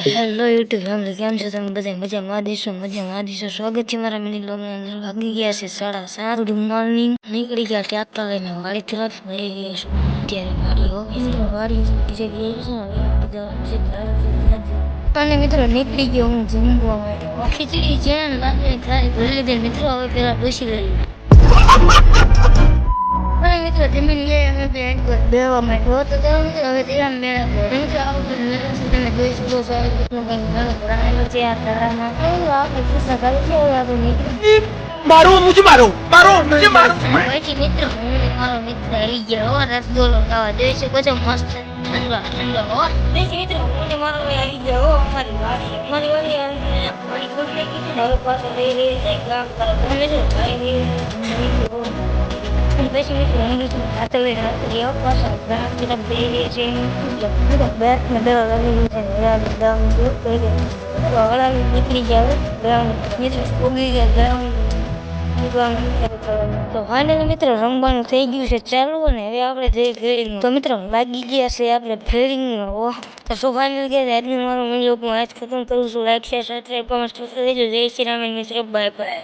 Hello YouTube family, કેમ છો તમે બધા? મજામાં દીશો. સ્વાગત છે મારા મિની બ્લોગની અંદર. વાગી ગયા છે 7:30. Good morning. નીકળી ગયા ટ્રેક્ટર લઈને વાડી તરફ. અત્યારે અને મિત્રો નીકળી ગયો હું જમવા માટે. ખીચડી છે લાગણી થાય ભરી દે મિત્રો. હવે પેલા ડોસી લઈ અને મિત્રો જમીન લે અમે બેવા માટે તો હવે ધ્યાન મેળવો મિત્રો. તમે જોઈ શકો છો આ તળાવમાં આપણે કૃષ્ણ કરે છે. હવે આપણે નીકળી પછી મિત્રો હું મારો મિત્ર આવી ગયો રસગુલ્લો ખાવા. જોઈ શકો છો મસ્ત ઠંડો પછી મિત્રો હું મારો આવી ગયો અમારી વાડી આવી હવે પાછો લઈ રહી છે કામ કરો મિત્રો. પછી મિત્રો હું હાથે લઈને ગયો પાછો ગામ તરફ જઈ રહી છે. બેટ ને દવા લાગી છે હળાવી નીકળી ગયા મિત્રો. ઉગી ગયા તો ફાઇનલી મિત્રો રમવાનું થઈ ગયું છે ચાલુ ને હવે આપણે જઈ ફેરિંગ. તો મિત્રો લાગી ગયા છે આપણે ફેરિંગ. તો શું ફાઇનલ કે આજનો મારો વિડીયો હું આજ ખતમ કરું છું. લાઈક શેર સબસ્ક્રાઈબ કમેન્ટ કરજો. જય શ્રી રામ મિત્રો. Bye bye.